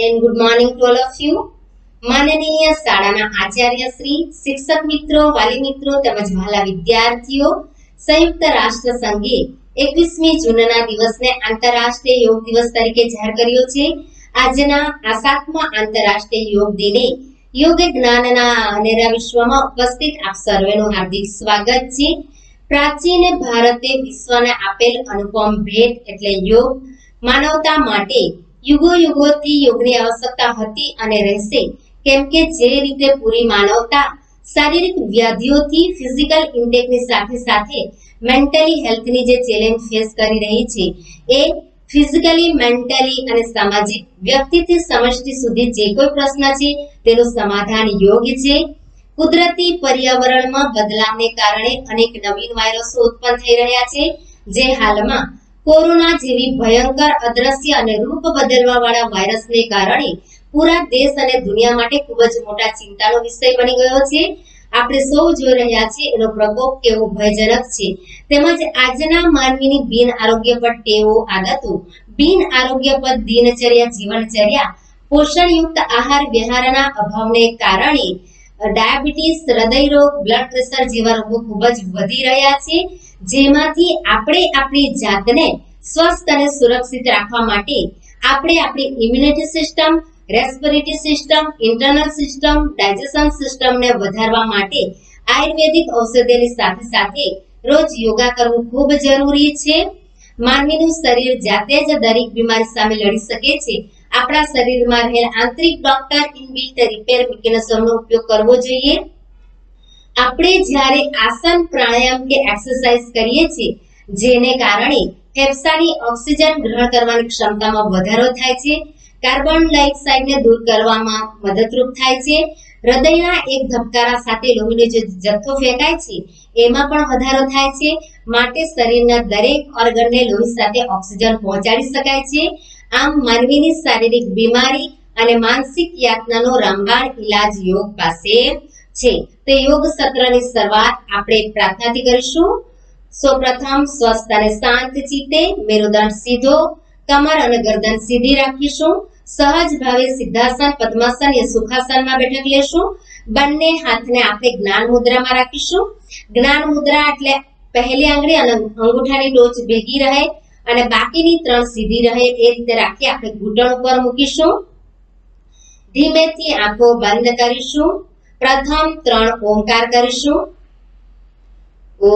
and good morning to all of you. માનનીય શાળાના આચાર્ય શ્રી, શિક્ષક મિત્રો, વાલી મિત્રો તેમજ વહાલા વિદ્યાર્થીઓ, સંયુક્ત રાષ્ટ્ર સંઘે 21મી જૂનના દિવસને આંતરરાષ્ટ્રીય યોગ દિવસ તરીકે જાહેર કર્યો છે. આજના આ 7મા આંતરરાષ્ટ્રીય યોગ દિને યોગ જ્ઞાનના અનેરા વિશ્વમાં ઉપસ્થિત આપ સર્વેનું હાર્દિક સ્વાગત છે. પ્રાચીન ભારતે વિશ્વને આપેલ અનુપમ ભેટ એટલે યોગ માનવતા માટે યુગો યુગોથી યોગની આવશ્યકતા હતી અને રહેશે, કેમ કે જે રીતે પૂરી માનવતા શારીરિક વ્યાધિઓથી ફિઝિકલ ઇન્ટેકની સાથે સાથે મેન્ટલી હેલ્થની જે ચેલેન્જ ફેસ કરી રહી છે, એ ફિઝિકલી, મેન્ટલી અને સામાજિક વ્યક્તિથી સમષ્ટિ સુધી જે કોઈ પ્રશ્ન છે તેનું સમાધાન યોગ છે. કુદરતી પર્યાવરણમાં બદલાવને કારણે અનેક નવીન વાયરસો ઉત્પન્ન થઈ રહ્યા છે, જે હાલમાં કોરોના જેવી ભયંકર અદ્રશ્ય અને રૂપ બદલવા વાળા વાયરસને કારણે પૂરા દેશ અને દુનિયા માટે ખૂબ જ મોટા ચિંતાનો વિષય બની ગયો છે. આપણે સૌ જોઈ રહ્યા છીએ એનો પ્રકોપ કેવો ભયજનક છે, તેમજ આજના માનવીની બિન આરોગ્યપર ટેવો, આદતો, બિન આરોગ્યપર દિનચર્યા, જીવનચર્યા, પોષણયુક્ત આહાર વિહારના અભાવને કારણે ડાયાબિટીસ, હૃદય રોગ, બ્લડ પ્રેશર જેવા રોગો ખૂબ જ વધી રહ્યા છે, જેમાંથી આપણે આપણી જાતને સ્વસ્થ અને સુરક્ષિત રાખવા માટે આપણે આપણી immunity system, respiratory system, internal system, digestion સિસ્ટમને વધારવા માટે આયુર્વેદિક ઔષધિની સાથે સાથે રોજ યોગા કરવું ખૂબ જરૂરી છે. માનવીનું શરીર જાતે જ દરેક બીમારી સામે લડી શકે છે. આપણા શરીરમાં રહેલ આંતરિક ડોક્ટર ઇનબિલ્ટ રિપેર મિકેનિઝમનો ઉપયોગ કરવો જોઈએ. આપણે જ્યારે આસન, પ્રાણાયામ કે એક્સરસાઇઝ કરીએ છીએ, જેને કારણે ફેફસાની ઓક્સિજન ગ્રહણ કરવાની ક્ષમતામાં વધારો થાય છે, કાર્બન ડાયોક્સાઇડને દૂર કરવામાં મદદરૂપ થાય છે, હૃદયના એક ધબકારા સાથે લોહીનો જે જથ્થો ફેંકાય છે એમાં પણ વધારો થાય છે, માટે શરીરના દરેક ઓર્ગનને લોહી સાથે ઓક્સિજન પહોંચાડી શકાય છે. આમ માનવીની શારીરિક બીમારી અને માનસિક યાતનાનો રામબાણ ઈલાજ યોગ પાસે છે. તો યોગ સત્રની શરૂઆત આપણે પ્રાર્થનાથી કરીશું. સૌપ્રથમ સ્વસ્થ અને શાંત ચિત્તે મેરુદંડ સીધો, કમર અને ગરદન સીધી રાખીશું. સહજ ભાવે સિદ્ધાસન, પદ્માસન યા સુખાસનમાં બેઠક લેશું. બંને હાથને આપણે જ્ઞાન મુદ્રામાં રાખીશું. જ્ઞાન મુદ્રા એટલે પહેલી આંગળી અને અંગૂઠાની ટોચ ભેગી રહે અને બાકીની 3 સીધી રહે, એ રીતે રાખી આપણે ઘૂંટણ ઉપર મૂકીશું. ધીમેથી આંખો બંધ કરીશું. પ્રથમ 3 ઓમકાર કરીશું. ઓ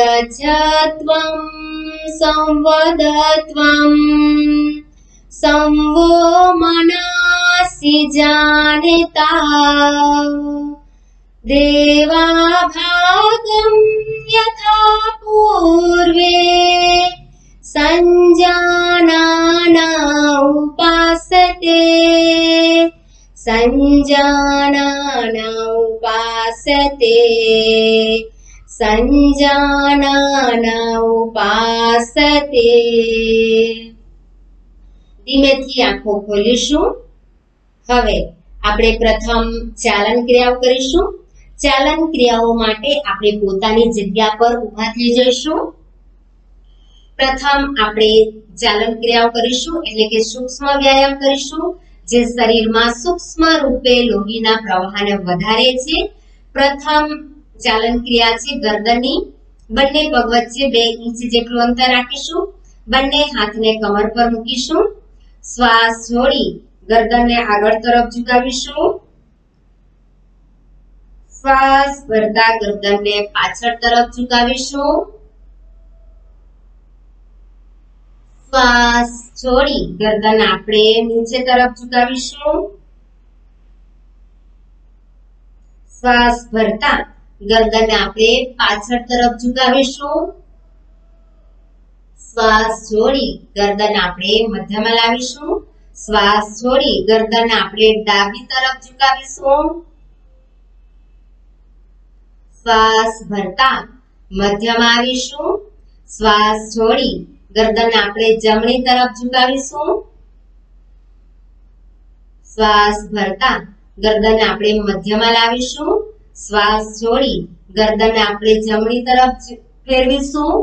સંગચ્ඡત્વં સંવદત્વં સંવો મનસि જાનતા દેવાભાગં યથા પૂર્વે સંજાનાના ઉપાસતે સંજાનાના ઉપાસતે સંજાનાના ઉપાસતે. ધીમેથી આંખો ખોલીશું. હવે આપણે પ્રથમ ચાલન ક્રિયાઓ કરીશું. ચાલન ક્રિયાઓ માટે આપણે પોતાની જગ્યા પર ઊભા થઈ જઈશું. પ્રથમ આપણે ચાલન ક્રિયાઓ કરીશું, એટલે કે સૂક્ષ્મ વ્યાયામ કરીશું, જે શરીરમાં સૂક્ષ્મ રૂપે લોહીના પ્રવાહને વધારે છે. પ્રથમ ચાલન ક્રિયા છે ગરદનની. બંને પગ વચ્ચે 2 ઇંચ જેટલું અંતર રાખીશું. બંને હાથને કમર પર મૂકીશું. શ્વાસ છોડી ગરદનને આગળ તરફ ઝુકાવીશું. શ્વાસ ભરતા ગરદનને પાછળ તરફ ઝુકાવીશું. શ્વાસ છોડી ગરદન આપણે નીચે તરફ ઝુકાવીશું. શ્વાસ ભરતા ગરદનને આપણે પાછળ તરફ ઝુકાવીશું. શ્વાસ છોડી ગરદન આપણે મધ્યમાં લાવીશું. શ્વાસ છોડી ગરદન આપણે ડાબી તરફ ઝુકાવીશું. શ્વાસ ભરતા મધ્યમાં આવીશું. શ્વાસ છોડી ગરદન આપણે જમણી તરફ ઝુકાવીશું. શ્વાસ ભરતા ગરદન આપણે મધ્યમાં લાવીશું. શ્વાસ છોડી ગરદન આપણે જમણી તરફ ફેરવીશું.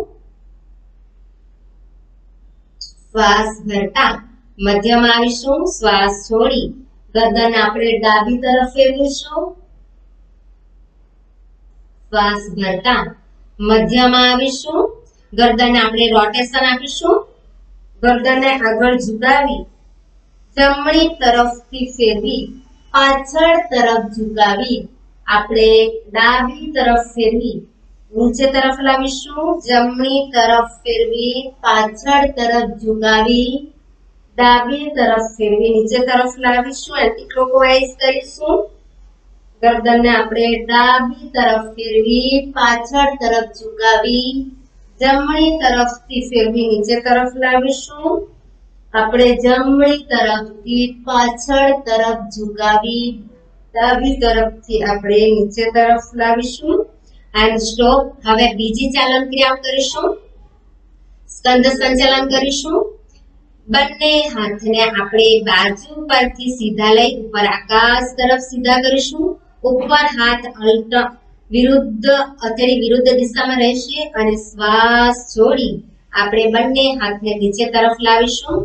શ્વાસ ભરતા મધ્યમાં આવીશું. શ્વાસ છોડી ગરદન આપણે ડાબી તરફ ફેરવીશું. શ્વાસ ભરતા મધ્યમાં આવીશું. ગરદન આપણે રોટેશન આપીશું. ગરદનને આગળ ઝુકાવી જમણી તરફથી ફેરવી પાછળ તરફ ઝુકાવી આપણે ડાબી તરફ ફેરવી નીચે તરફ લાવીશું. જમણી તરફ ફેરવી પાછળ તરફ ઝુકાવી ડાબી તરફ ફેરવી નીચે તરફ લાવીશું. એન્ટી ક્લોકવાઇઝ કરીશું. ગરદનને આપણે ડાબી તરફ ફેરવી પાછળ તરફ ઝુકાવી જમણી તરફથી ફેરવી નીચે તરફ લાવીશું. આપણે જમણી તરફથી પાછળ તરફ ઝુકાવી ડાબી તરફથી આપણે નીચે તરફ લાવીશું. And stop. હવે બીજી ચાલન ક્રિયાઓ કરીશું. સ્કંદ સંચાલન કરીશું. બંને હાથને આપણે બાજુ પરથી સીધા લઈ ઉપર આકાશ તરફ સીધા કરીશું. ઉપર હાથ વિરુદ્ધ હથેળી વિરુદ્ધ દિશામાં રહેશે અને શ્વાસ છોડી આપણે બંને હાથને નીચે તરફ લાવીશું.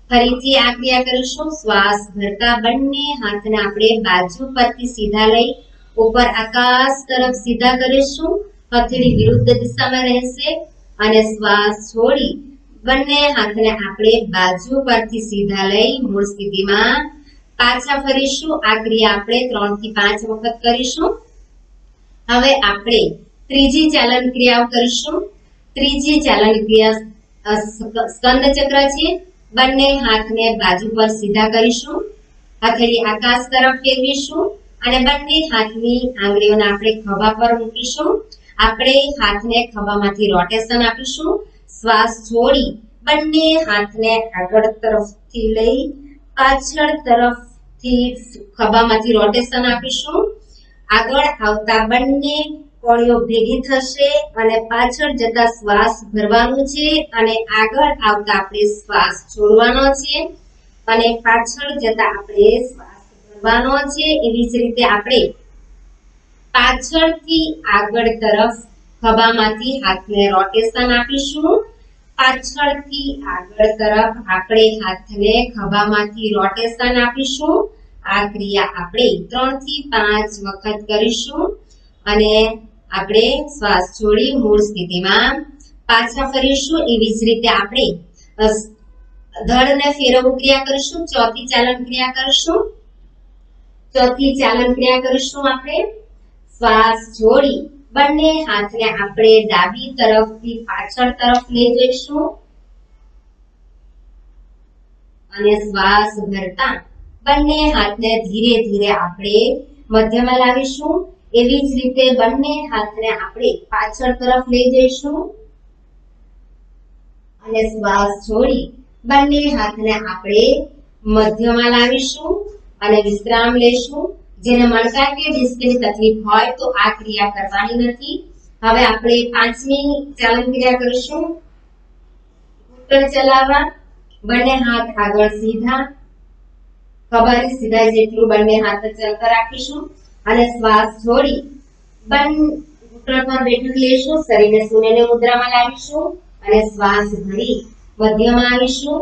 ફરીથી આ ક્રિયા કરીશું. શ્વાસ ભરતા બંને હાથને આપણે બાજુ પરથી સીધા લઈ ઉપર આકાશ તરફ સીધા કરીશું. હથેળી વિરુદ્ધ દિશામાં રહેશે અને શ્વાસ છોડી બંને હાથને આપણે બાજુ પરથી સીધા લઈ મૂળ સ્થિતિમાં પાછા ફરીશું. આ ક્રિયા આપણે 3 થી 5 વખત કરીશું. હવે આપણે ત્રીજી ચાલન ક્રિયાઓ કરીશું. ત્રીજી ચાલન ક્રિયા સ્કંદ ચક્ર છે. બંને હાથને બાજુ પર સીધા કરીશું. હથેળી આકાશ તરફ ફેરવીશું અને બંને હાથની આંગળીઓને આપણે ખભા પર મૂકીશું. આપણે હાથને ખભામાંથી રોટેશન આપીશું. શ્વાસ છોડી બંને હાથને આગળ તરફથી લઈ પાછળ તરફથી ખભામાંથી રોટેશન આપીશું. આગળ આવતા બંને કોળીઓ ભેગી થશે અને પાછળ જતા શ્વાસ ભરવાનો છે અને આગળ આવતા આપણે શ્વાસ છોડવાનો છે અને પાછળ જતા આપણે શ્વાસ ભરવાનો છે. એવી જ રીતે આપણે પાછળથી આગળ તરફ ખભામાંથી હાથને રોટેશન આપીશું. પાછળથી આગળ તરફ આપણે હાથને ખભામાંથી રોટેશન આપીશું. આ ક્રિયા આપણે 3 થી 5 વખત કરીશું અને આપણે શ્વાસ છોડી મૂળ સ્થિતિમાં પાછા ફરીશું. એવી જ રીતે આપણે ધડને ફેરવવું ક્રિયા કરીશું. ચોથી ચાલન ક્રિયા કરીશું. ચોથી ચાલન ક્રિયા કરીશું. આપણે શ્વાસ છોડી બંને હાથને આપણે ડાબી તરફથી પાછળ તરફ લઈ જઈશું અને શ્વાસ ભરતા બંને હાથને ધીરે ધીરે આપણે મધ્યમાં લાવીશું. એવી જ રીતે બંને હાથને આપણે પાછળ તરફ લઈ જઈશું અને શ્વાસ છોડી બંને હાથને આપણે મધ્યમાં લાવીશું અને વિશ્રામ લેશું. જેને મણકા કે ડિસ્કની તકલીફ હોય તો આ ક્રિયા કરવાની નથી. હવે આપણે 5મી ચાલન ક્રિયા કરીશું. ઘૂંટણ ચલાવવા. બંને હાથ આગળ સીધા ખભાની સીધા જેટલું બંને હાથ ચલતા રાખીશું અને શ્વાસ છોડી ઘૂંટણ પર બેઠક લેશું. શરીરને શૂન્યની મુદ્રામાં લાવીશું અને શ્વાસ ભરી મધ્યમાં આવીશું.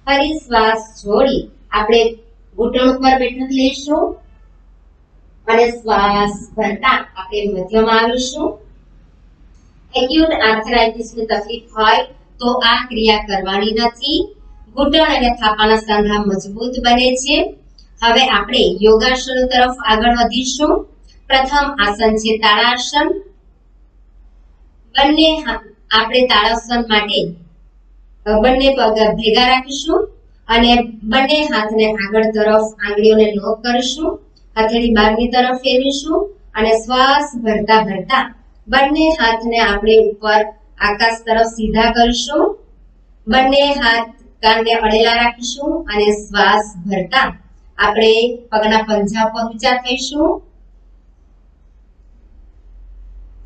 ફરી શ્વાસ છોડી આપણે ઘૂંટણ પર બેઠક લેશું અને શ્વાસ ભરતા આપણે મધ્યમાં આવીશું. એક્યુટ આર્થરાઇટિસની તકલીફ હોય તો આ ક્રિયા કરવાની નથી. ઘૂંટણ અને થાપાના સાંધા મજબૂત બને છે. હવે આપણે યોગાસનો તરફ આગળ વધીશું. પ્રથમ આસન છે તાળાસન. બંને આપણે તાળાસન માટે બંને પગ ભેગા રાખીશું અને બંને હાથને આગળ તરફ આંગળીઓને લોક કરીશું. હથેળી બહારની તરફ ફેરવીશું અને શ્વાસ ભરતા ભરતા બંને હાથને આપણે ઉપર આકાશ તરફ સીધા કરીશું. બંને હાથ કાનને અડેલા રાખીશું અને શ્વાસ ભરતા આપણે પગના પંજા પર ઊંચા થઈશું.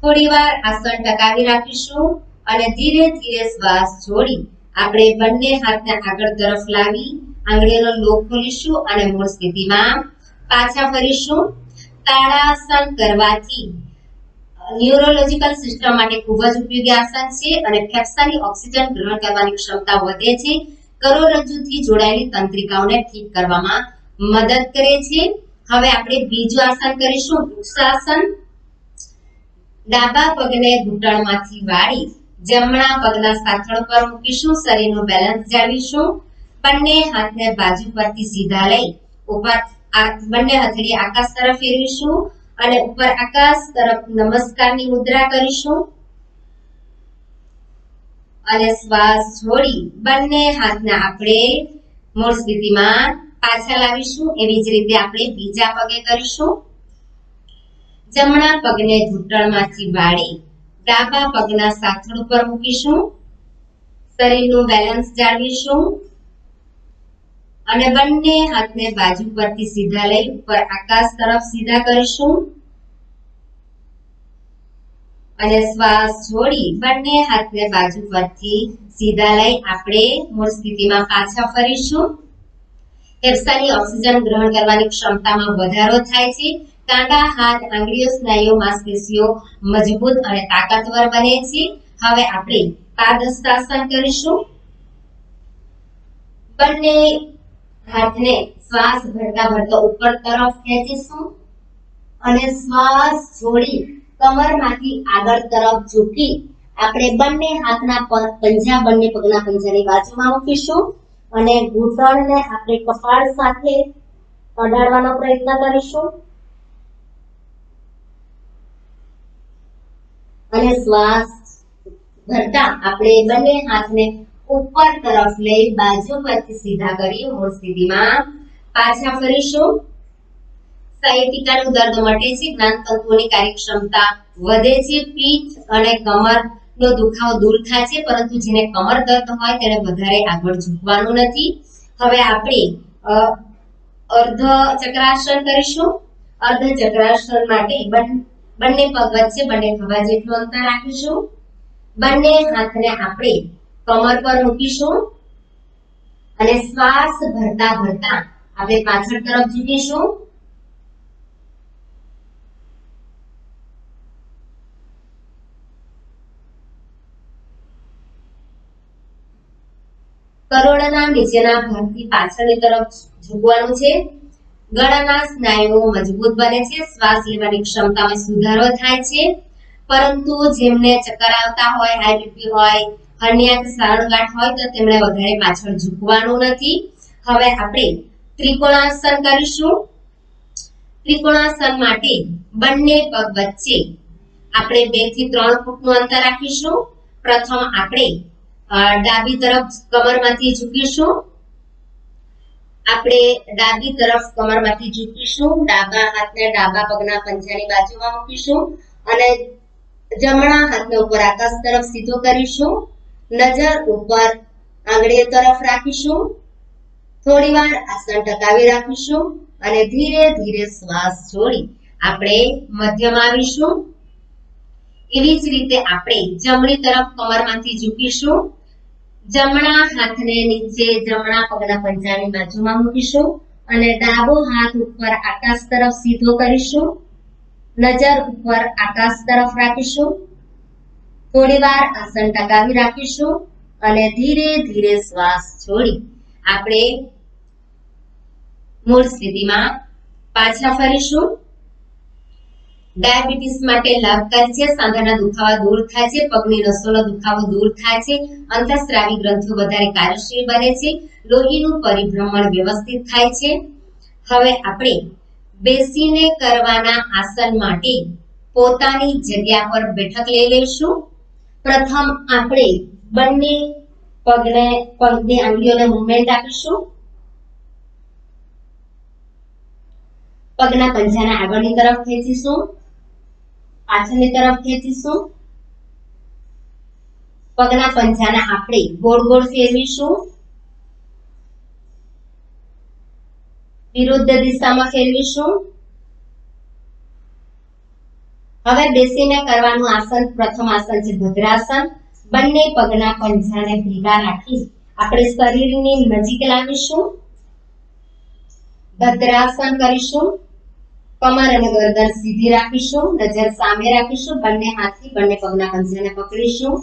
થોડીવાર આસન ટકાવી રાખીશું અને ધીરે ધીરે શ્વાસ છોડી આપણે બંને હાથને આગળ તરફ લાવી આંગળીઓનો લોક ખોલીશું અને મૂળ સ્થિતિમાં પાછા ફરીશું. તાળાસન કરવાથી ન્યુરોલોજિકલ સિસ્ટમ માટે ખૂબ જ ઉપયોગી આસન છે અને ફેફસાની ઓક્સિજન ગ્રહણ કરવાની ક્ષમતા વધે છે. કરોડરજ્જુથી જોડાયેલી તંત્રિકાઓને ઠીક કરવામાં મદદ કરે છે. હવે આપણે બીજું આસન કરીશું, વૃક્ષાસન. ડાબા પગને ઘૂંટણમાંથી વાળી જમણા પગના સાથળ પર મૂકીશું. શરીરનું બેલેન્સ જાળવીશું. બંને હાથને બાજુ પરથી સીધા લઈ ઉપર બંને હથેળી આકાશ તરફ ફેરવીશું અને ઉપર આકાશ તરફ નમસ્કારની મુદ્રા કરીશું અને શ્વાસ છોડી બંને હાથને આપણે મૂળ સ્થિતિમાં પાછા લાવીશું. એવી જ રીતે આપણે બીજા પગે કરીશું. જમણા પગને ઘૂંટણમાંથી વાળી ડાબા પગના સાથળ ઉપર મૂકીશું. શરીરનું બેલેન્સ જાળવીશું અને બંને હાથને બાજુ પરથી સીધા લઈ ઉપર આકાશ તરફ સીધા કરીશું અને શ્વાસ છોડી બંને હાથને બાજુ પરથી સીધા લઈ આપણે મૂળ સ્થિતિમાં પાછા ફરીશું. ફેફસાની ઓક્સિજન ગ્રહણ કરવાની ક્ષમતામાં વધારો થાય છે. કાંડા, હાથ, આંગળીઓ, સ્નાયુઓ, માંસપેશીઓ મજબૂત અને તાકાતવર બને છે. હવે આપણે પાદહસ્તાસન કરીશું. બંને હાથને શ્વાસ ભરતા ભરતા ઉપર તરફ ખેંચીશું અને શ્વાસ છોડી કમરમાંથી આગળ તરફ ઝૂકી આપણે બંને હાથના પંજા બંને પગના પંજાની બાજુમાં મૂકીશું અને ઘૂંટણને આપણે કપાળ સાથે અડાડવાનો પ્રયત્ન કરીશું અને શ્વાસ ભરતા આપણે બંને હાથને ઉપર તરફ લઈ બાજુ પરથી સીધા કરી મૂળ સ્થિતિમાં પાછા ફરીશું. સાયટિકાનું દર્દ મટે છે, જ્ઞાનતંતુઓની કાર્યક્ષમતા વધે છે, પીઠ અને કમરનો દુખાવો દૂર થાય છે. પરંતુ જેને કમર દર્દ હોય તેને વધારે આગળ ઝૂકવાનું નથી. હવે આપણે અર્ધ ચક્રાસન કરીશું. અર્ધ ચક્રાસન માટે બંને પગ વચ્ચે બંને ખભા જેટલું અંતર રાખીશું. બંને હાથને આપણે કમર પર મૂકીશું અને શ્વાસ ભરતા ભરતા આપણે પાછળ તરફ ઝૂકીશું. કરોડના નીચેના ભાગથી પાછળની તરફ ઝૂકવાનું છે. ગળાના સ્નાયુઓ મજબૂત બને છે. શ્વાસ લેવાની ક્ષમતામાં સુધારો થાય છે. પરંતુ જેમને ચક્કર આવતા હોય, હાઈ બીપી હોય, હર્નિયા કે સારણગાંઠ હોય તો તેમણે વધારે પાછળ ઝૂકવાનું નથી. હવે આપણે ત્રિકોણાસન કરીશું. ત્રિકોણાસન માટે બંને પગ વચ્ચે આપણે 2 થી 3 ફૂટનું અંતર રાખીશું. પ્રથમ આપણે ડાબી તરફ કમરમાંથી ઝૂકીશું. આપણે ડાબી તરફ કમરમાંથી ઝૂકીશું. ડાબા હાથને ડાબા પગના પંજાની બાજુમાં મૂકીશું અને જમણા હાથને ઉપર આકાશ તરફ સીધો કરીશું. નજર ઉપર આંગળીઓ તરફ રાખીશું. થોડીવાર આસન ટકાવી રાખીશું અને ધીરે ધીરે શ્વાસ છોડી આપણે મધ્યમાં આવીશું. એવી જ રીતે આપણે જમણી તરફ કમરમાંથી ઝૂકીશું. જમણા હાથને નીચે જમણા પગના પંજાની બાજુમાં મૂકીશું અને ડાબો હાથ ઉપર આકાશ તરફ સીધો કરીશું. નજર ઉપર આકાશ તરફ રાખીશું. થોડીવાર આસન ટકાવી રાખીશું અને ધીરે ધીરે શ્વાસ છોડી આપણે મૂળ સ્થિતિમાં પાછા ફરીશું. ડાયાબિટીસ માટે લાભકારી છે. સાંધાના દુખાવા દૂર થાય છે. પગની નસોનો દુખાવો દૂર થાય છે. અંતઃસ્રાવી ગ્રંથિઓ વધારે કાર્યશીલ બને છે. લોહીનું પરિભ્રમણ વ્યવસ્થિત થાય છે. હવે આપણે બેસીને કરવાના આસન માટે પોતાની જગ્યા પર બેઠક લઈ લઈશું. પ્રથમ આપણે બંને પગની આંગળીઓને મૂવમેન્ટ આપીશું. પગના પંજાને આગળની તરફ ખેંચીશું પાછળની તરફ ખેંચીશું. પગના પંજાને આપણે ગોળ ગોળ ફેરવીશું. વિરુદ્ધ દિશામાં ફેરવીશું. હવે બેસીને કરવાનું આસન પ્રથમ આસન છે ભદ્રાસન. બંને પગના પંજાને ભેગા રાખી આપણે શરીરની નજીક લાવીશું. ભદ્રાસન કરીશું. કમર અને ગરદન સીધી રાખીશું. નજર સામે રાખીશું. બંને હાથથી બંને પગના પંજાને પકડીશું.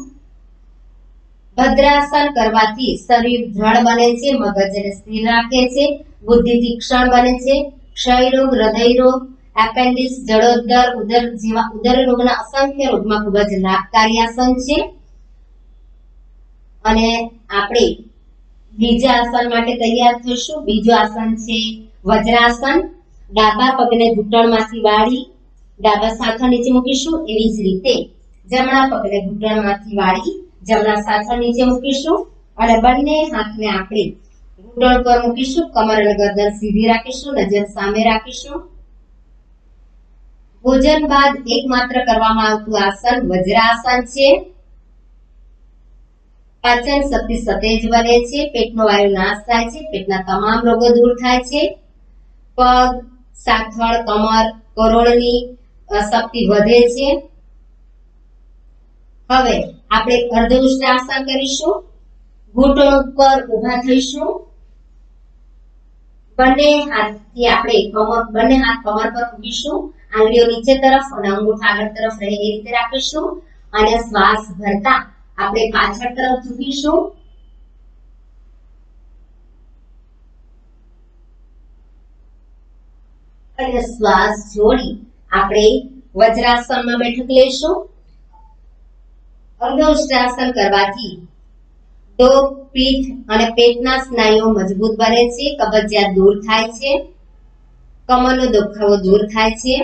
ભદ્રાસન કરવાથી શરીર દ્રઢ બને છે, મગજને સ્થિર રાખે છે, બુદ્ધિ તીક્ષ્ણ બને છે. ક્ષય રોગ, હૃદય રોગ, એપેન્ડિક્સ, જળોદર, ઉદર જેવા ઉદર રોગના અસંખ્ય રોગમાં ખૂબ જ લાભકારી આસન છે. અને આપણે બીજા આસન માટે તૈયાર થઈશું. બીજું આસન છે વજ્રાસન. ડાબા પગને ઘૂંટણમાંથી વાળી ડાબા સાથળ નીચે મૂકીશું. એવી જ રીતે જમણા પગને ઘૂંટણમાંથી વાળી જમણા સાથળ નીચે મૂકીશું અને બંને હાથને આપણે ઘૂંટણ પર મૂકીશું. કમર અને ગરદન સીધી રાખીશું. નજર સામે રાખીશું. ભોજન બાદ એકમાત્ર કરવામાં આવતું આસન વજ્રાસન છે. પાચન શક્તિ સતેજ બને છે. પેટનો વાયુ નાશ થાય છે. પેટના તમામ રોગો દૂર થાય છે. પગ, સાથળ, કમર, કરોળની શક્તિ વધે છે. હવે આપણે અર્ધઉષ્ટ્રાસન કરીશું. ઘૂંટણ ઉપર ઊભા થઈશું. બંને હાથથી આપણે બંને હાથ કમર પર મૂકીશું. આંગળીઓ નીચે તરફ અને અંગૂઠા આગળ તરફ રહે એ રીતે રાખીશું અને શ્વાસ ભરતા આપણે પાછળ તરફ ઝૂકીશું. અને શ્વાસ છોડી આપણે વજ્રાસનમાં બેઠક લેશું. અર્ધઉષ્ટ્રાસન કરવાથી ડોક, પીઠ અને પેટના સ્નાયુઓ મજબૂત બને છે. કબજિયાત દૂર થાય છે. કમરનો દુખાવો દૂર થાય છે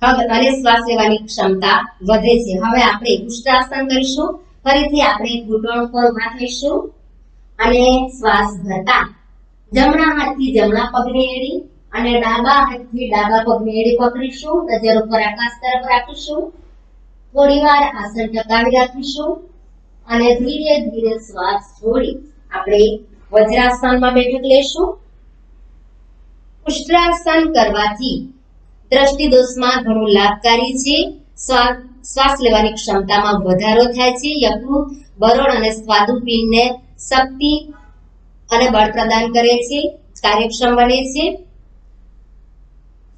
અને શ્વાસ લેવાની ક્ષમતા વધે છે. હવે આપણે ઉષ્ટ્રાસન કરીશું. ફરીથી આપણે ઘૂંટણ પર ઊભા થઈશું અને શ્વાસ ભરતા જમણા હાથથી જમણા પગની એડી અને ડાબા હાથથી ડાબા પગની એડી પકડીશું. નજર ઉપર આકાશ તરફ રાખીશું. થોડીવાર આસન ટકાવી રાખીશું અને ધીરે ધીરે શ્વાસ છોડી આપણે વજ્રાસનમાં બેઠક લેશું. ઉષ્ટ્રાસન કરવાથી દ્રષ્ટિ દોષમાં ઘણું લાભકારી છે. શ્વાસ લેવાની ક્ષમતામાં વધારો થાય છે. યકૃત, બરોળ અને સ્વાદુપિંડને શક્તિ અને બળ પ્રદાન કરે છે. કાર્યક્ષમ બને છે.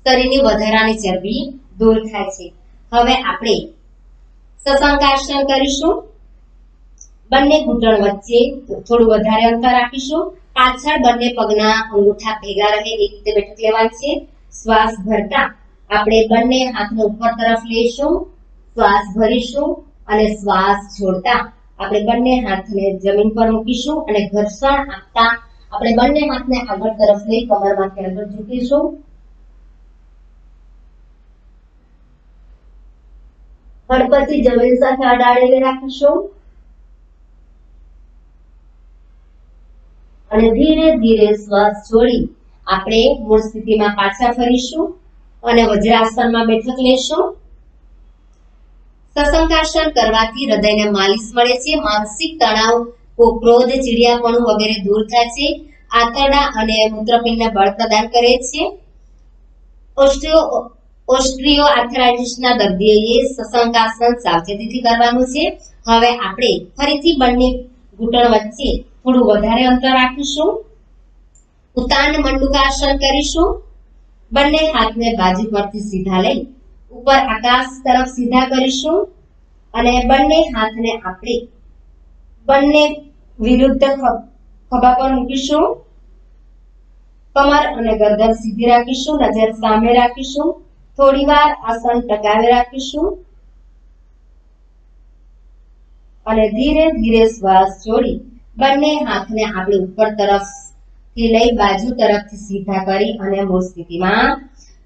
શરીરની વધારાની ચરબી દૂર થાય છે. હવે આપણે સશંકાસન કરીશું. બંને ઘૂંટણ વચ્ચે થોડું વધારે અંતર રાખીશું. પાછળ બંને પગના અંગૂઠા ભેગા રહે એ રીતે બેઠક લેવાની છે. શ્વાસ ભરતા આપણે બંને હાથને ઉપર તરફ લઈશું. શ્વાસ ભરીશું અને શ્વાસ છોડતા આપણે બંને હાથને જમીન પર મૂકીશું અને ઘર્ષણ આપતા આપણે બંને હાથને આગળ તરફ લઈ કમરમાંથી આગળ ઝૂકીશું. હડપચી જમીન સાથે અડાડેલી રાખીશું અને ધીરે ધીરે શ્વાસ છોડી આપણે મૂળ સ્થિતિમાં પાછા ફરીશું અને વજ્રાસનમાં બેઠક લેશું. સશંકાસન કરવાથી હૃદયને માલિશ મળે છે. માનસિક તણાવ, ક્રોધ, ચીડિયાપણું વગેરે દૂર થાય છે. આંતરડા અને મૂત્રપિંડને બળ પ્રદાન કરે છે. ઓસ્ટ્રિયો આર્થરાઇટિસના દર્દીઓએ સશંકાસન સાવચેતીથી કરવાનું છે. હવે આપણે ફરીથી બંને ઘૂંટણ વચ્ચે થોડું વધારે અંતર રાખીશું. ઉત્તાન મંડુકાસન કરીશું. બંને હાથને બાજુ પરથી સીધા લઈ ઉપર આકાશ તરફ સીધા કરીશું અને બંને હાથને આપણે બંને વિરુદ્ધ ખભા પર મૂકીશું. કમર અને ગરદન સીધી રાખીશું. નજર સામે રાખીશું. થોડીવાર આસન ટકાવી રાખીશું અને ધીરે ધીરે શ્વાસ છોડી બંને હાથને આપણે ઉપર તરફથી લઈ બાજુ તરફથી સીધા કરી અને મૂળ સ્થિતિમાં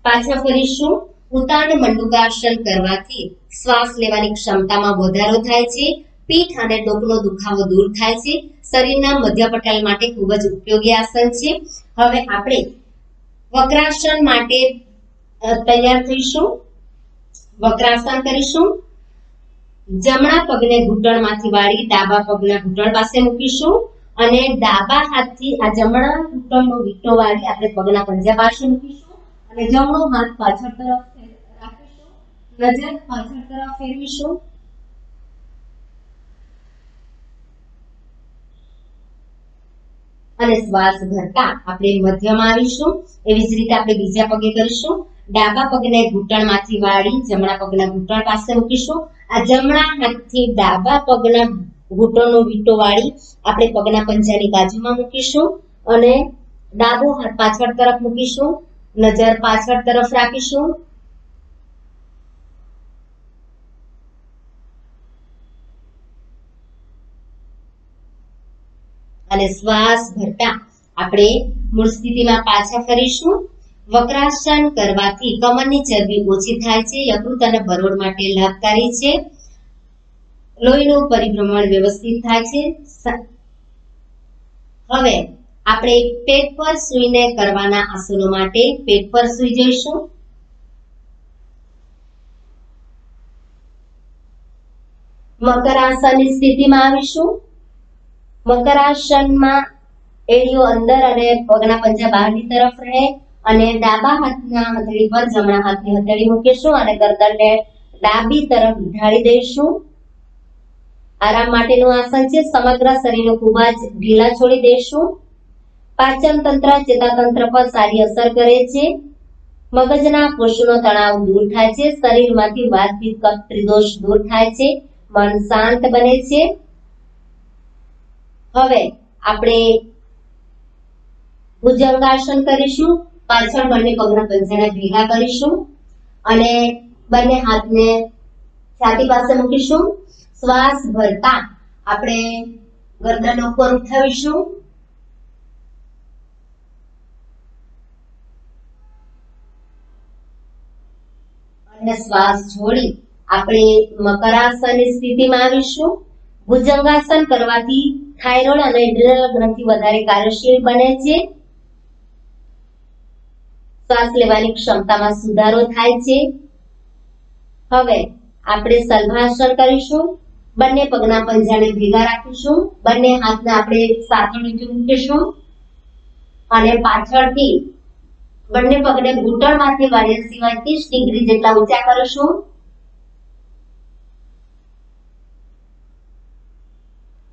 પાછા ફરીશું. ઉત્તાન મંડુકાસન કરવાથી શ્વાસ લેવાની ક્ષમતામાં વધારો થાય છે. પીઠ અને ડોકનો દુખાવો દૂર થાય છે. શરીરના મધ્યપટલ માટે ખૂબ જ ઉપયોગી આસન છે. હવે આપણે વક્રાસન માટે તૈયાર થઈશું. વક્રાસન કરીશું. જમણા પગને ઘૂંટણમાંથી વાળી ડાબા પગના ઘૂંટણ પાસે મૂકીશું અને ડાબા હાથથી આ જમણા ઘૂંટણનો વીંટો વાળી આપણે પગના પંજા પાસે મૂકીશું અને જમણો હાથ પાછળ તરફ રાખીશું. નજર પાછળ તરફ ફેરવીશું. અને શ્વાસ ભરતા આપણે મધ્યમાં આવીશું. એવી જ રીતે આપણે બીજા પગે કરીશું. ડાબા પગને ઘૂંટણમાંથી વાળી જમણા પગના ઘૂંટણ પાસે મૂકીશું. આ જમણા હાથથી ડાબા પગના ઘૂંટણનો વીંટો વાળી આપણે પગના પંજાની બાજુમાં મૂકીશું અને ડાબો હાથ પાછળ તરફ મૂકીશું. નજર પાછળ તરફ રાખીશું. અને શ્વાસ ભરતા આપણે મૂળ સ્થિતિમાં પાછા ફરીશું. વક્રાસન કરવાથી કમરની ચરબી ઓછી થાય છે, યકૃત અને ભરોડ માટે લાભકારી છે, લોહીનું પરિભ્રમણ વ્યવસ્થિત થાય છે. હવે આપણે પેટ પર સૂઈને કરવાના આસનો માટે પેટ પર સૂઈ જઈશું. મકરાસનની સ્થિતિમાં આવીશું. મકરાસનમાં એડીઓ અંદર અને પગના પંજા બહારની તરફ રહે અને ડાબા હાથના હથેળી પર જમણા હાથની હથેળી મૂકીશું અને ગરદનને ડાબી તરફ ઢાળી દઈશું. આરામ માટેનું આસન છે. સમગ્ર શરીરને ખૂબ જ ઢીલા છોડી દઈશું. પાચન તંત્ર, ચેતાતંત્ર પર સારી અસર કરે છે. મગજના કોષોનો તણાવ દૂર થાય છે. શરીરમાંથી વાત, પિત્ત, કફ, ત્રિદોષ દૂર થાય છે. મન શાંત બને છે. હવે આપણે ભુજંગાસન કરીશું. પાછળ બંને પગના પંજાને ભેગા કરીશું અને બંને હાથને છાતી પાસે મૂકીશું. શ્વાસ ભરતા આપણે ગરદન ઉપર ઉઠાવીશું અને શ્વાસ છોડી આપણે મકરાસનની સ્થિતિમાં આવીશું. ભુજંગાસન કરવાથી થાઇરોઇડ અને એડ્રિનલ ગ્રંથિ વધારે કાર્યશીલ બને છે. શ્વાસ લેવાની ક્ષમતામાં સુધારો થાય છે. હવે આપણે સલભાસન કરીશું. બંને પગના પંજાને ભેગા રાખીશું. બંને હાથને આપણે સાથળ નીચે મૂકીશું અને પાછળથી બંને પગને ઘૂંટણમાંથી વાળ્યા સિવાય 30 ડિગ્રી જેટલા ઊંચા કરીશું.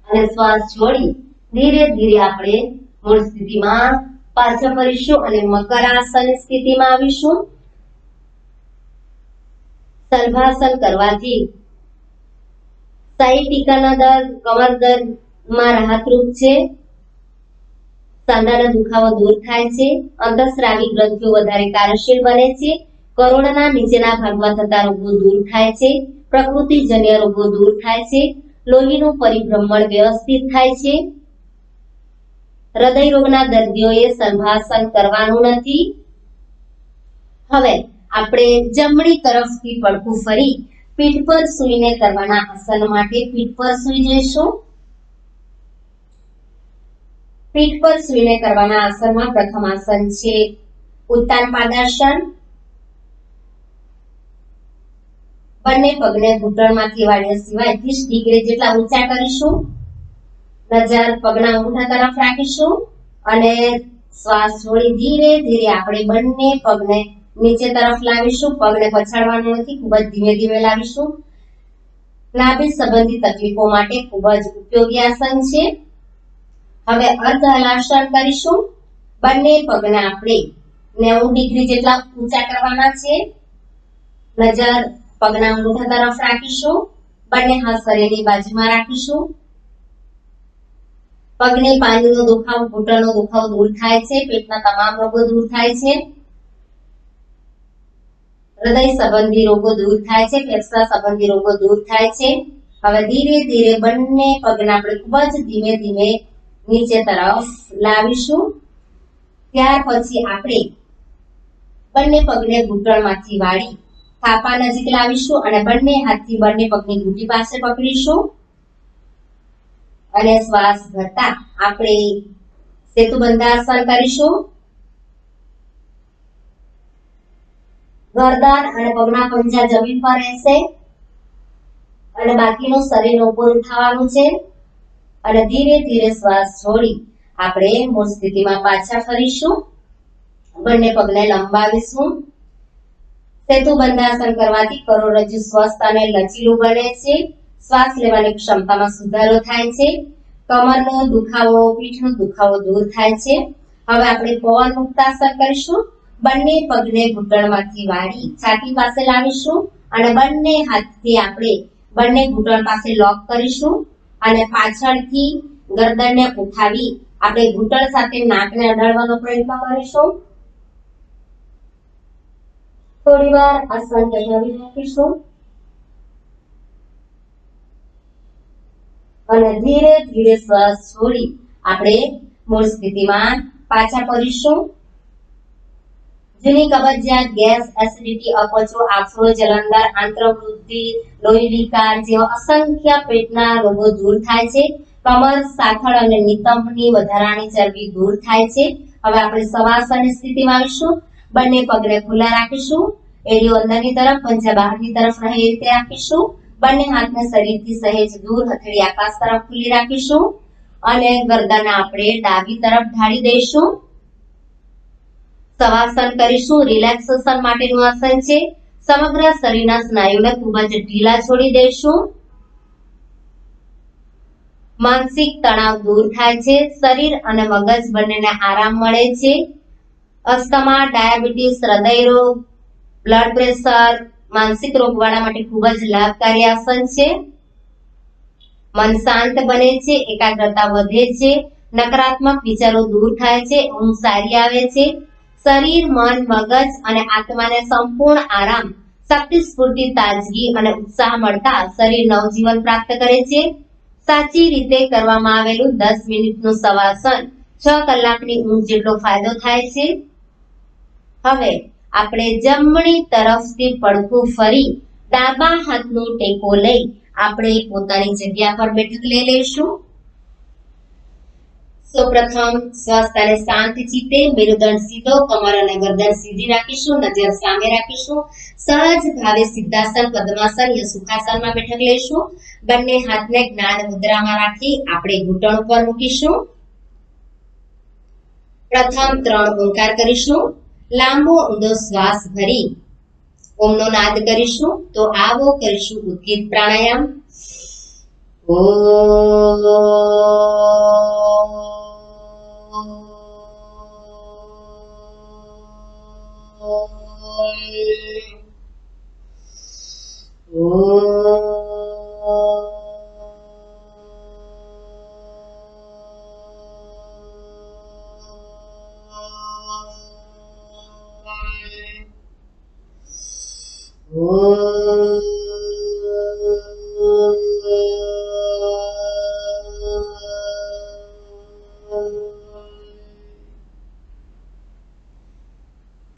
અને શ્વાસ છોડી ધીરે ધીરે આપણે મૂળ સ્થિતિમાં પાછા ફરીશું અને મકરાસન સ્થિતિમાં આવીશું. સલભાસન કરવાથી સાયટિકાના દર્દ, કમર દર્દમાં રાહતરૂપ છે. સાંધાનો દુખાવો દૂર થાય છે. અંતઃસ્રાવી ગ્રંથિઓ વધારે કાર્યશીલ બને છે. કરોડના નીચેના ભાગમાં થતા રોગો દૂર થાય છે. પ્રકૃતિજન્ય રોગો દૂર થાય છે. લોહીનું પરિભ્રમણ વ્યવસ્થિત થાય છે. હૃદય રોગના દર્દીઓએ સલભાસન કરવાનું નથી. હવે આપણે જમણી તરફથી પડખું ફરી પીઠ પર સૂઈને કરવાના આસન માટે પીઠ પર સૂઈ જઈશું. પીઠ પર સૂઈને કરવાના આસનમાં પ્રથમ આસન છે ઉત્તાન પાદાસન. બંને પગને ઘૂંટણમાંથી વાળ્યા સિવાય 30 ડિગ્રી જેટલા ઊંચા કરીશું. નજર પગના અંગૂઠા તરફ રાખીશું અને શ્વાસ છોડી ધીરે ધીરે આપણે બંને પગને નીચે તરફ લાવીશું. પગને પછાડવાનો નથી, ખૂબ જ ધીમે ધીમે લાવીશું. નાભી સંબંધી તકલીફો માટે ખૂબ જ ઉપયોગી આસન છે. હવે અર્ધ હલાસન કરીશું. બંને પગને આપણે 90 ડિગ્રી જેટલા ઊંચા કરવાના છે. નજર પગના અંગૂઠા તરફ રાખીશું. બંને હાથ શરીરની બાજુમાં રાખીશું. પગની પાંજરીનો દુખાવો, ઘૂંટણનો દુખાવો દૂર થાય છે. પેટના તમામ રોગો દૂર થાય છે. હૃદય સંબંધી રોગો દૂર થાય છે. ફેફસા સંબંધી રોગો દૂર થાય છે. હવે ધીરે ધીરે બંને પગને આપણે ખૂબ જ ધીમે ધીમે નીચે તરફ લાવીશું. ત્યાર પછી આપણે બંને પગને ઘૂંટણમાંથી વાળી થાપા નજીક લાવીશું અને બંને હાથથી બંને પગની ઘૂંટી પાસે પકડીશું અને શ્વાસ ભરતા આપણે સેતુબંધાસન કરીશું. ગરદન અને પગના પંજા જમીન પર રહેશે અને બાકીનું શરીર ઉપર ઉઠાવવાનું છે અને ધીરે ધીરે શ્વાસ છોડી આપણે મૂળ સ્થિતિમાં પાછા ફરીશું. બંને પગને લંબાવીશું. સેતુ બંધાસન કરવાથી કરોડરજ્જુ સ્વસ્થ અને લચીલું બને છે. શ્વાસ લેવાની ક્ષમતામાં સુધારો થાય છે. કમરનો દુખાવો, પીઠનો દુખાવો દૂર થાય છે. હવે આપણે પવન મુક્તાસન કરીશું. બંને પગને ઘૂંટણમાંથી વાળી છાતી પાસે લાવીશું અને બંને હાથથી આપણે બંને ઘૂંટણ પાસે લોક કરીશું અને પાછળથી ગરદનને ઉઠાવી આપણે ઘૂંટણ સાથે નાકને અડાડવાનો પ્રયત્ન કરીશું. થોડીવાર આસન ટકાવી રાખીશું અને ધીરે ધીરે શ્વાસ છોડી આપણે મૂળ સ્થિતિમાં પાછા ફરીશું. જૂની કબજિયાત, ગેસ, એસિડિટી, અપચો, આફરો, જલંધર, આંતરવૃદ્ધિ, લોહી વિકાર જેવા અસંખ્ય પેટના રોગો દૂર થાય છે. કમર, સાથળ અને નિતંબની વધારાની ચરબી દૂર થાય છે. હવે આપણે શવાસનની સ્થિતિમાં આવીશું. બંને પગને ખુલ્લા રાખીશું. એડીઓ અંદરની તરફ, પંજા બહારની તરફ રહે એ રીતે રાખીશું. બંને હાથને શરીરથી સહેજ દૂર હથેળી આકાશ તરફ ખુલ્લી રાખીશું અને ગરદન આપણે ડાબી તરફ ઢાળી દઈશું. શવાસન કરીશું. રિલેક્સેશન માટેનું આસન છે. સમગ્ર શરીરના સ્નાયુને ખૂબ જ ઢીલા છોડી દઈશું. માનસિક તણાવ દૂર થાય છે. શરીર અને મગજ બંનેને આરામ મળે છે. અસ્થમા, ડાયાબિટીસ, હૃદય રોગ, બ્લડ પ્રેશર, માનસિક રોગવાળા માટે ખૂબ જ લાભકારી આસન છે. મન શાંત બને છે. એકાગ્રતા વધે છે. નકારાત્મક વિચારો દૂર થાય છે. ઊંઘ સારી આવે છે. શરીર, મન, મગજ અને આત્માને સંપૂર્ણ આરામ, શક્તિ, સ્ફૂર્તિ, તાજગી અને ઉત્સાહ મળતા શરીર નવજીવન પ્રાપ્ત કરે છે. સાચી રીતે કરવામાં આવેલું 10 મિનિટનું શવાસન 6 કલાકની ઊંઘ જેટલો ફાયદો થાય છે. હવે આપણે જમણી તરફથી પડખું ફરી ડાબા હાથનો ટેકો લઈ આપણે પોતાની જગ્યા પર બેઠક લઈ લઈશું. સૌપ્રથમ સ્વસ્થ અને શાંત ચિત્તે મેરુદંડ સીધો, કમર અને ગરદન સીધી રાખીશું. નજર સામે રાખીશું. સહજ ભાવે સિદ્ધાસન, પદ્માસન યા સુખાસનમાં બેઠક લઈશું. બંને હાથને જ્ઞાન મુદ્રામાં રાખી આપણે ઘૂંટણ ઉપર મૂકીશું. પ્રથમ 3 ઓંકાર કરીશું. લાંબો ઊંડો શ્વાસ ભરી ઓમનો નાદ કરીશું. તો આવો કરીશું ઉદ્ગીત પ્રાણાયામ.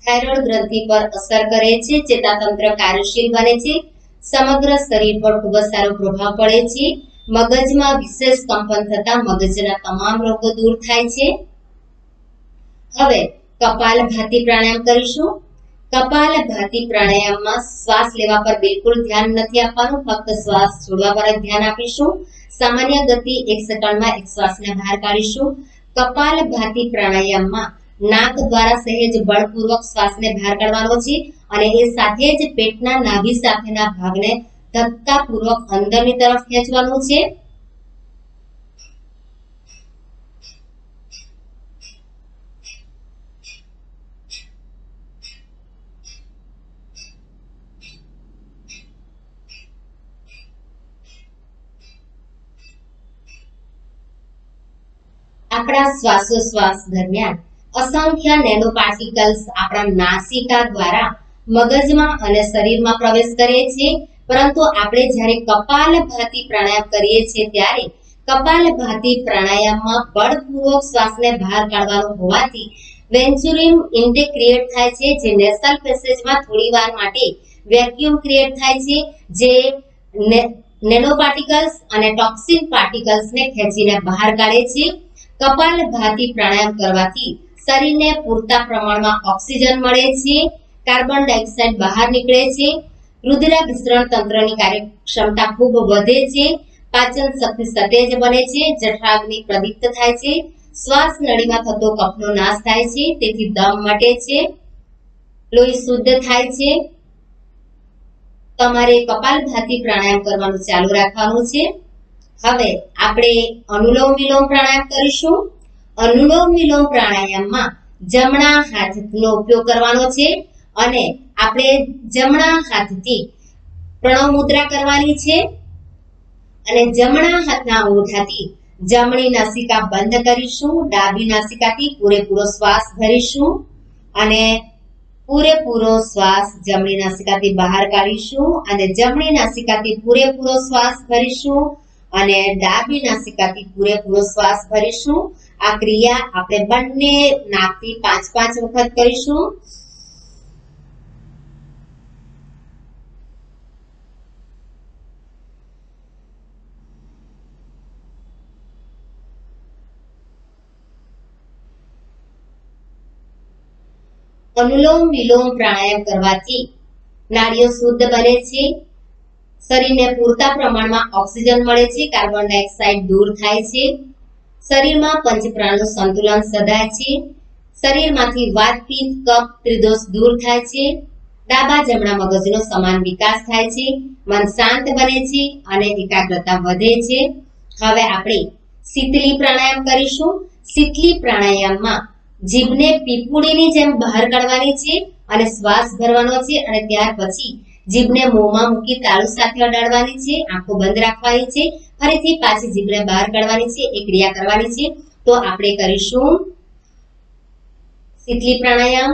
થાઇરોઇડ ગ્રંથિ પર અસર કરે છે. ચેતાતંત્ર કાર્યશીલ બને છે. સમગ્ર શરીર પર ખૂબ જ સારો પ્રભાવ પડે છે. મગજમાં વિશેષ કંપન થતા મગજના તમામ રોગો દૂર થાય છે. હવે કપાલભાતિ પ્રાણાયામ કરીશું. કપાલભાતિ પ્રાણાયામમાં શ્વાસ લેવા પર બિલકુલ ધ્યાન નથી આપવાનું, ફક્ત શ્વાસ છોડવા પર જ ધ્યાન આપીશું. સામાન્ય ગતિ 1 સેકન્ડમાં એક શ્વાસને બહાર કાઢીશું. કપાલભાતિ પ્રાણાયામમાં નાક દ્વારા સહેજ બળપૂર્વક શ્વાસને બહાર કાઢવાનો છે અને એ સાથે જ પેટના નાભી સાથેના ભાગને ધક્કાપૂર્વક અંદરની તરફ ખેંચવાનું છે. આપણા શ્વાસોશ્વાસ દરમિયાન અસંખ્ય નેનો પાર્ટિકલ્સ આપણા નાસિકા દ્વારા મગજમાં અને શરીરમાં પ્રવેશ કરે છે. પરંતુ આપણે જ્યારે કપાલભાતિ પ્રાણાયામ કરીએ છીએ ત્યારે કપાલભાતિ પ્રાણાયામમાં બળપૂર્વક શ્વાસને બહાર કાઢવાનો હોવાથી વેન્ચુરિન ઇન્ટેક ક્રિએટ થાય છે, જે નેસલ પેસેજમાં થોડીવાર માટે વેક્યુમ ક્રિએટ થાય છે, જે નેનો પાર્ટિકલ્સ અને ટોક્સિન પાર્ટિકલ્સને ખેંચીને બહાર કાઢે છે. કપાલભાતિ પ્રાણાયામ કરવાથી શરીરને પૂરતા પ્રમાણમાં ઓક્સિજન મળે છે, કાર્બન ડાયોક્સાઇડ બહાર નીકળે છે, રુધિરાભિસરણ તંત્રની કાર્યક્ષમતા ખૂબ વધે છે, પાચન શક્તિ સતેજ બને છે, જઠરાગ્નિ પ્રદીપ્ત થાય છે, શ્વાસ નળીમાં થતો કફનો નાશ થાય છે, તેથી દમ મટે છે, લોહી શુદ્ધ થાય છે. તમારે કપાલભાતી પ્રાણાયામ કરવાનું ચાલુ રાખવાનું છે. હવે આપણે અનુલોમ વિલોમ પ્રાણાયામ કરીશું. અનુલોમ વિલોમ પ્રાણાયામમાં જમણા હાથનો ઉપયોગ કરવાનો છે અને આપણે જમણા હાથથી પ્રણવ મુદ્રા કરવાની છે અને જમણા હાથના અંગૂઠાથી જમણી નાસિકા બંધ કરીશું, ડાબી નાસિકાથી પૂરેપૂરો શ્વાસ ભરીશું અને પૂરેપૂરો શ્વાસ જમણી નાસિકાથી બહાર કાઢીશું અને જમણી નાસિકાથી પૂરેપૂરો શ્વાસ ભરીશું અને ડાબી નાસિકાથી પૂરેપૂરો શ્વાસ ભરીશું. આ ક્રિયા આપણે બંને નાકથી 5-5 વખત કરીશું. અનુલોમ વિલોમ પ્રાણાયામ કરવાથી નાડીઓ શુદ્ધ બને છે, શરીરને પૂરતા પ્રમાણમાં ઓક્સિજન મળે છે, કાર્બન ડાયોક્સાઇડ દૂર થાય છે, શરીરમાં પંચપ્રાણનું સંતુલન સધાય છે, શરીરમાંથી વાત પિત્ત કફ ત્રિદોષ દૂર થાય છે, ડાબા જમણા મગજનો સમાન વિકાસ થાય છે, મન શાંત બને છે અને એકાગ્રતા વધે છે. હવે આપણે શીતલી પ્રાણાયામ કરીશું. શીતલી પ્રાણાયામમાં જીભને પીપુડીની જેમ બહાર કાઢવાની છે અને શ્વાસ ભરવાનો છે અને ત્યાર પછી જીભને મોંમાં મૂકી તાળુ સાથે અડાડવાની છે, આંખો બંધ રાખવાની છે, ફરીથી પાછી જીભને બહાર કાઢવાની છે. એ ક્રિયા કરવાની છે. તો આપણે કરીશું શીતલી પ્રાણાયામ.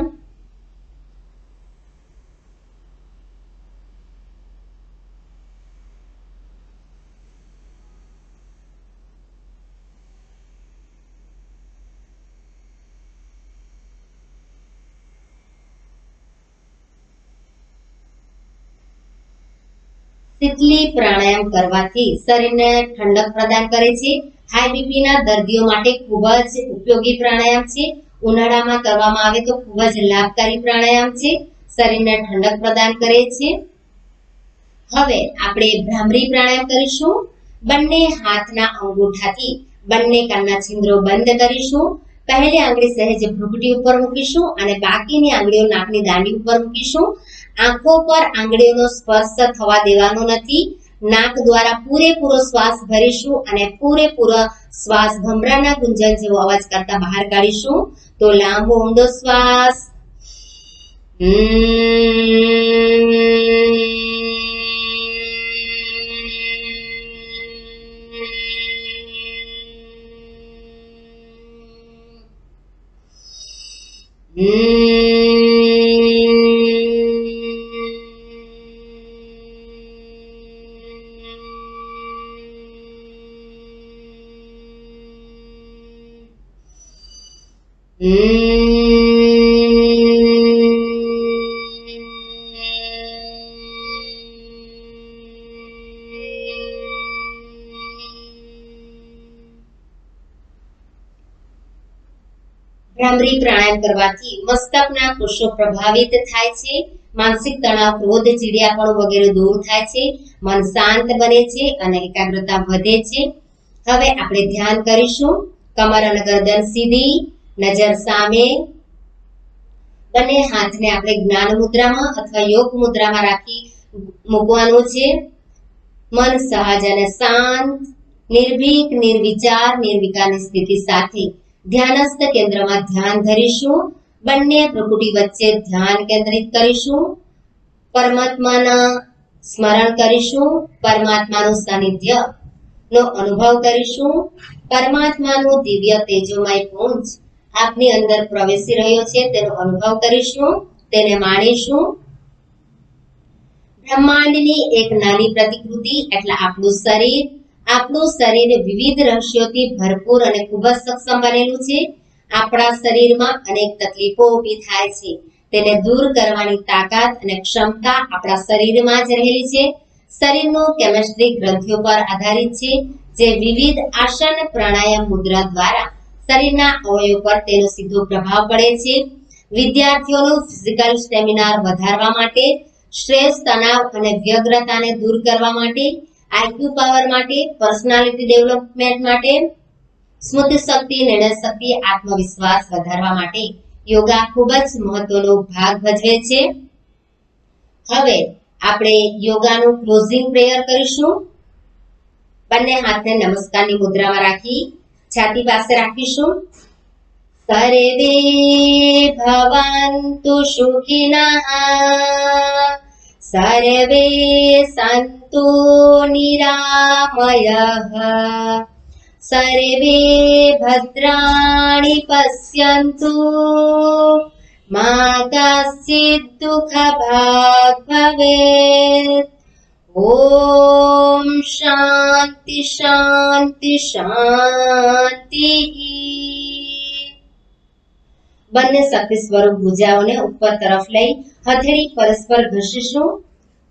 શીતલી પ્રાણાયામ કરવાથી શરીરને ઠંડક પ્રદાન કરે છે. હાઈ બીપી ના દર્દીઓ માટે ખૂબ જ ઉપયોગી પ્રાણાયામ છે. ઉનાળામાં કરવામાં આવે તો ખૂબ જ લાભકારી પ્રાણાયામ છે. શરીરને ઠંડક પ્રદાન કરે છે. હવે આપણે ભ્રામરી પ્રાણાયામ કરીશું. બંને હાથના અંગૂઠાથી બંને કાનના છિદ્રો બંધ કરીશું. પહેલી આંગળી સહેજ ભ્રુકુટી ઉપર મૂકીશું અને બાકીની આંગળીઓ નાકની દાંડી ઉપર મૂકીશું. આંખો પર આંગળીઓનો સ્પર્શ થવા દેવાનો નથી. નાક દ્વારા પૂરેપૂરો શ્વાસ ભરીશું અને પૂરેપૂરો શ્વાસ ભમરાના ગુંજન જેવો અવાજ કરતા બહાર કાઢીશું. તો લાંબો ઊંડો શ્વાસ ભ્રામરી પ્રાણાયામ કરવાથી મસ્તકના કોષો પ્રભાવિત થાય છે. માનસિક તણાવ, ક્રોધ, ચીડિયાપણું વગેરે દૂર થાય છે. મન શાંત બને છે અને એકાગ્રતા વધે છે. હવે આપણે ધ્યાન કરીશું. કમર અને ગરદન સીધી, નજર સામે. બંને હાથને આપણે જ્ઞાન મુદ્રામાં અથવા યોગ મુદ્રામાં રાખી મૂકવાનું છે. મન સહજ અને શાંત, નિર્ભીક, નિર્વિચાર, નિર્વિકારની સ્થિતિ સાથે ધ્યાનસ્થ કેન્દ્રમાં ધ્યાન ધરીશું. બંને ભ્રુકુટી વચ્ચે ધ્યાન કેન્દ્રિત કરીશું. પરમાત્માના સ્મરણ કરીશું. પરમાત્માનું સાનિધ્ય નો અનુભવ કરીશું. પરમાત્માનું દિવ્ય તેજોમય પુંજ આપની અંદર પ્રવેશી રહ્યો છે તેનો અનુભવ કરીશું, તેને માણીશું. બ્રહ્માંડની એક નાની પ્રતિકૃતિ એટલે આપણું શરીર. આપણું શરીર વિવિધ રહસ્યોથી ભરપૂર અને ખૂબ જ સક્ષમ બનેલું છે. આપણા શરીરમાં અનેક તકલીફો ઊભી થાય છે, તેને દૂર કરવાની તાકાત અને ક્ષમતા આપણા શરીરમાં જ રહેલી છે. શરીરનું કેમિસ્ટ્રી ગ્રંથિઓ પર આધારિત છે, જે વિવિધ આસન, પ્રાણાયામ, મુદ્રા દ્વારા શરીરના અવયવ પર તેનો સીધો પ્રભાવ પડે છે. વિદ્યાર્થીઓનું ફિઝિકલ સ્ટેમિના વધારવા માટે, સ્ટ્રેસ, તણાવ અને વ્યગ્રતાને દૂર કરવા માટે, આઈક્યુ પાવર માટે, પર્સનાલિટી ડેવલપમેન્ટ માટે, સ્મૃતિ શક્તિ, નિર્ણય શક્તિ, આત્મવિશ્વાસ વધારવા માટે યોગા ખૂબ જ મહત્વનો ભાગ ભજવે છે. હવે આપણે યોગાનું ક્લોઝિંગ પ્રેયર કરીશું. બંને હાથને નમસ્કારની મુદ્રામાં રાખી છાતી પાસે રાખીશું. સર્વે ભવન્તુ સુખિનઃ, સર્વે સન્તુ નિરામયઃ, સર્વે ભદ્રાણિ પશ્યन्तु, મા કશ્ચિत् દુઃખભાગ્ ભવેत्. ઓમ શાંતિ શાંતિ શાંતિ. બંને શક્તિ સ્વરૂપ ભુજાઓને ઉપર તરફ લઈ હથેળી પરસ્પર ઘસીશું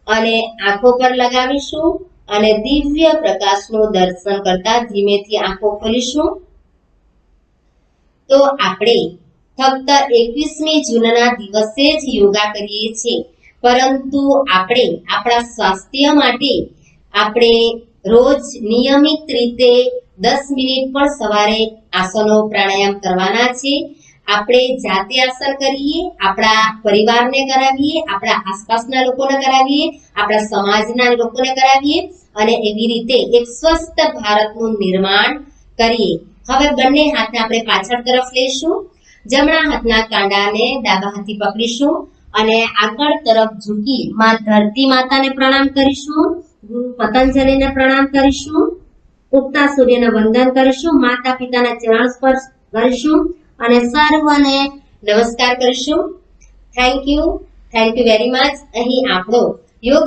અને આંખો પર લગાવીશું અને દિવ્ય પ્રકાશનું દર્શન કરતા ધીમેથી આંખો ખોલીશું. તો આપણે ફક્ત 21મી જૂનના દિવસે જ યોગા કરીએ છીએ, પરંતુ આપણે આપણા સ્વાસ્થ્ય માટે આપણે રોજ નિયમિત રીતે 10 મિનિટ પણ સવારે આસનો પ્રાણાયામ કરવાના છે. આપણે જાતે આસન કરીએ, આપણા પરિવારને કરાવીએ, આપણા આસપાસના લોકોને કરાવીએ, આપણા સમાજના લોકોને કરાવીએ અને એવી રીતે એક સ્વસ્થ ભારતનું નિર્માણ કરીએ. હવે બંને હાથને આપણે પાછળ તરફ લઈશું. જમણા હાથના કાંડાને ડાબા હાથથી પકડીશું અને આગળ તરફ ઝૂકી ધરતી માતાને પ્રણામ કરીશું, ગુરુ પતંજલિને પ્રણામ કરીશું, ઉગતા સૂર્યને વંદન કરીશું, માતા પિતાના ચરણ સ્પર્શ કરીશું અને સર્વને નમસ્કાર કરીશું. Thank you very much. અહીં આપણો યોગ